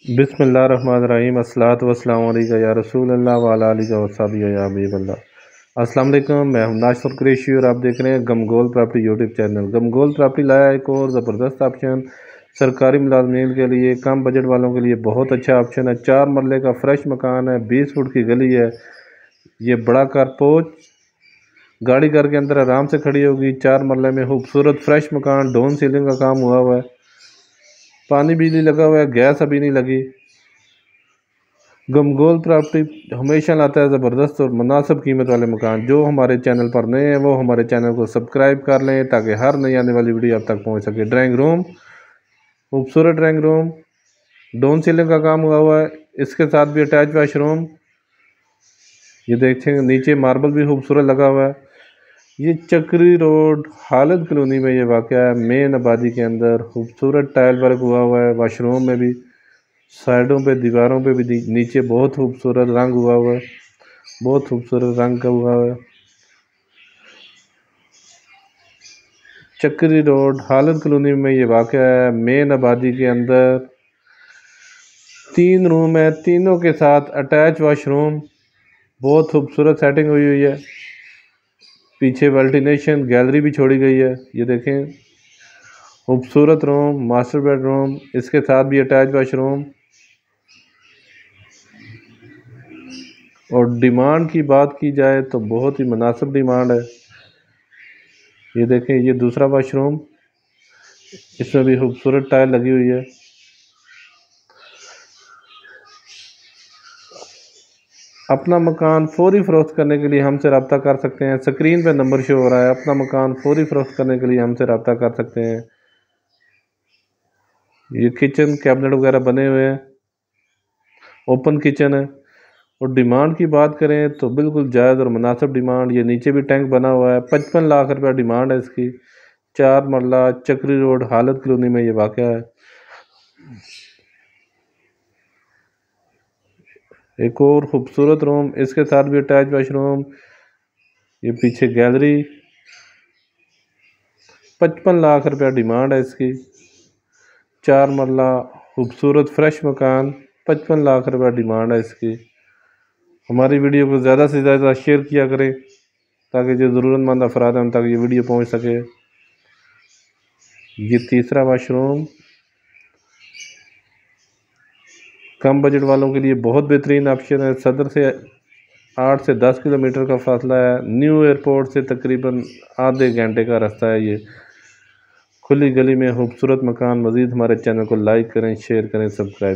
बिस्मिल्लाहिर्रहमानिर्रहीम अस्सलातु वस्सलामु अलैका या रसूल अल्लाह व अला आलिका व सहबिही या हबीब अल्लाह। अस्सलाम वालेकुम, मैं हूं नासिर कुरैशी और आप देख रहे हैं गमगोल प्रॉपर्टी यूट्यूब चैनल। गमगोल प्रॉपर्टी लाया एक और ज़बरदस्त ऑप्शन सरकारी मुलाजमीन के लिए, कम बजट वालों के लिए बहुत अच्छा ऑप्शन है। 4 मरले का फ्रेश मकान है, 20 फुट की गली है। ये बड़ा कारपोच गाड़ी घर के अंदर आराम से खड़ी होगी। 4 मरले में खूबसूरत फ्रेश मकान, डाउन सीलिंग का काम हुआ हुआ है, पानी बिजली लगा हुआ है, गैस अभी नहीं लगी। गमगोल प्रॉपर्टी हमेशा लाता है ज़बरदस्त और मुनासिब कीमत वाले मकान। जो हमारे चैनल पर नए हैं वो हमारे चैनल को सब्सक्राइब कर लें ताकि हर नई आने वाली वीडियो आप तक पहुंच सके। ड्राइंग रूम, खूबसूरत ड्राइंग रूम, डाउन सीलिंग का काम हुआ हुआ है, इसके साथ भी अटैच वाशरूम। ये देखें नीचे मार्बल भी खूबसूरत लगा हुआ है। ये चक्री रोड हालत कॉलोनी में ये वाक़या है, मेन आबादी के अंदर। खूबसूरत टाइल वर्क हुआ हुआ है, वाशरूम में भी, साइडों पे, दीवारों पे भी। नीचे बहुत खूबसूरत रंग हुआ हुआ है, बहुत खूबसूरत रंग का हुआ है। चक्री रोड हालत कॉलोनी में ये वाक़या है, मेन आबादी के अंदर। 3 रूम है, तीनों के साथ अटैच वाशरूम, बहुत खूबसूरत सेटिंग हुई हुई है। पीछे वेंटिलेशन गैलरी भी छोड़ी गई है। ये देखें खूबसूरत रूम, मास्टर बेडरूम, इसके साथ भी अटैच वाशरूम। और डिमांड की बात की जाए तो बहुत ही मुनासिब डिमांड है। ये देखें ये दूसरा वाशरूम, इसमें भी खूबसूरत टाइल लगी हुई है। अपना मकान फौरी फ़रोख्त करने के लिए हमसे रब्ता कर सकते हैं। स्क्रीन पे नंबर शो हो रहा है। अपना मकान फौरी फ़रोख्त करने के लिए हमसे रब्ता कर सकते हैं। ये किचन कैबिनेट वगैरह बने हुए हैं, ओपन किचन है। और डिमांड की बात करें तो बिल्कुल जायज़ और मुनासिब डिमांड। ये नीचे भी टैंक बना हुआ है, 55 लाख रुपया डिमांड है इसकी। 4 मरला चक्री रोड हालत कॉलोनी में ये वाक़या है। एक और खूबसूरत रूम, इसके साथ भी अटैच वाशरूम। ये पीछे गैलरी, 55 लाख रुपया डिमांड है इसकी। 4 मरला खूबसूरत फ्रेश मकान, 55 लाख रुपया डिमांड है इसकी। हमारी वीडियो को ज़्यादा से ज़्यादा शेयर किया करें ताकि जो ज़रूरतमंद अफराद हैं उन तक ये वीडियो पहुंच सके। ये तीसरा वाशरूम कम बजट वालों के लिए बहुत बेहतरीन ऑप्शन है। सदर से 8 से 10 किलोमीटर का फासला है। न्यू एयरपोर्ट से तकरीबन आधे घंटे का रास्ता है। ये खुली गली में खूबसूरत मकान। मज़ीद हमारे चैनल को लाइक करें, शेयर करें, सब्सक्राइब